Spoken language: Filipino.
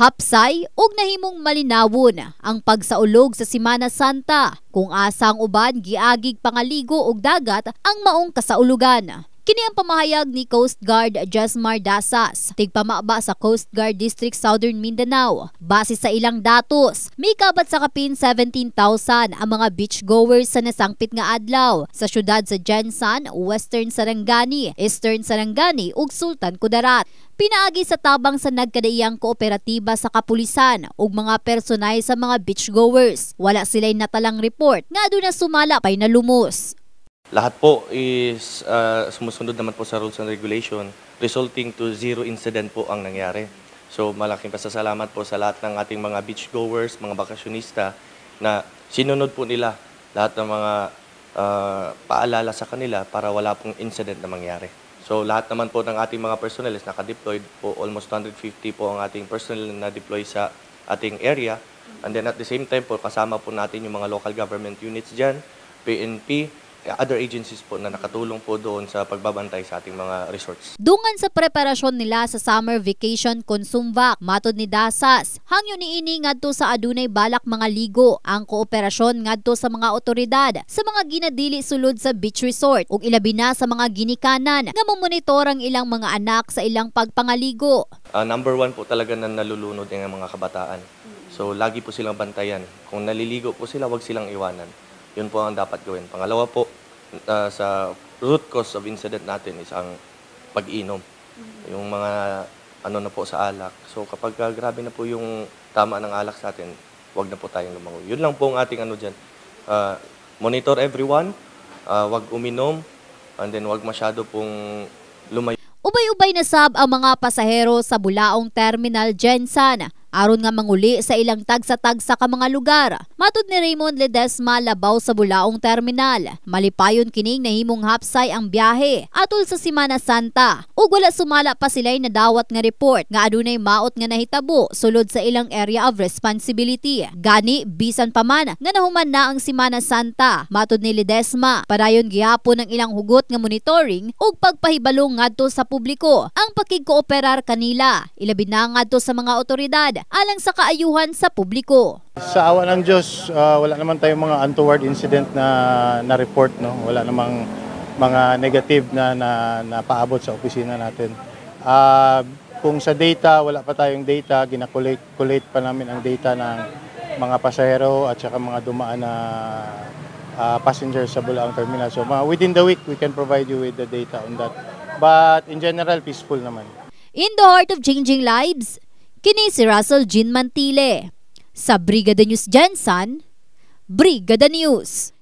Hapsay ug nahimong malinawon ang pagsaulog sa Semana Santa kung asa ang uban giagig pangaligo og dagat ang maong kasaulugan. Kini ang pamahayag ni Coast Guard Jesmar Dasas, tigpamaba sa Coast Guard District Southern Mindanao. Base sa ilang datos, may kabat sa kapin 17,000 ang mga beachgoers sa nasangpit nga adlaw sa syudad sa Jensan, Western Sarangani, Eastern Sarangani ug Sultan Kudarat. Pinaagi sa tabang sa nagkadaiyang kooperatiba sa kapulisan ug mga personay sa mga beachgoers. Wala sila'y natalang report nga aduna sumala pay nalumos. Lahat po is sumusunod naman po sa rules and regulation, resulting to zero incident po ang nangyari. So malaking pasasalamat po sa lahat ng ating mga beachgoers, mga bakasyonista na sinunod po nila lahat ng mga paalala sa kanila para wala pong incident na mangyari. So lahat naman po ng ating mga personnel is naka-deployed po, almost 150 po ang ating personnel na deploy sa ating area. And then at the same time po, kasama po natin yung mga local government units dyan, PNP, other agencies po na nakatulong po doon sa pagbabantay sa ating mga resorts. Dungan sa preparasyon nila sa summer vacation Consumvac, matod ni Dasas, hangyo niini ngadto sa adunay balak mga ligo ang kooperasyon ngadto sa mga otoridad sa mga ginadili sulod sa beach resort ug ilabi na sa mga ginikanan nga mamonitor ang ilang mga anak sa ilang pagpangaligo. Number one po talaga na nalulunod ng mga kabataan. So lagi po silang bantayan. Kung naliligo po sila, wag silang iwanan. Yun po ang dapat gawin. Pangalawa po, sa root cause of incident natin is ang pag-inom. Yung mga na po sa alak. So kapag grabe na po yung tama ng alak sa atin, wag na po tayong lumangoy. Yun lang po ang ating dyan. Monitor everyone, wag uminom, and then wag masyado pong lumayo. Ubay-ubay na sab ang mga pasahero sa Bulaong Terminal Jensan aron nga manguli sa ilang tagsa-tagsa ka mga lugar. Matud ni Raymond Ledesma labaw sa Bulaong Terminal, malipayon kining nahimong hapsay ang biyahe atol sa Semana Santa ug wala sumala pa sila'y nadawat nga report nga adunay maot nga nahitabo sulod sa ilang area of responsibility. Gani bisan pa man nga nahuman na ang Semana Santa, matud ni Ledesma, padayon gihapon ang ilang hugot nga monitoring ug pagpahibalong ngadto sa publiko ang pakigkooperar kanila, ilabi na ngadto sa mga otoridad alang sa kaayuhan sa publiko. Sa awa ng Diyos, wala naman tayong mga untoward incident na report, no? Wala namang mga negative na paabot sa opisina natin. Kung sa data, wala pa tayong data, ginakolate pa namin ang data ng mga pasahero at saka mga dumaan na passengers sa Bulaong Terminal. So within the week, we can provide you with the data on that. But in general, peaceful naman. In the heart of changing lives, kini si Russell Jean Mantile. Sa Brigada News Jensan, Brigada News.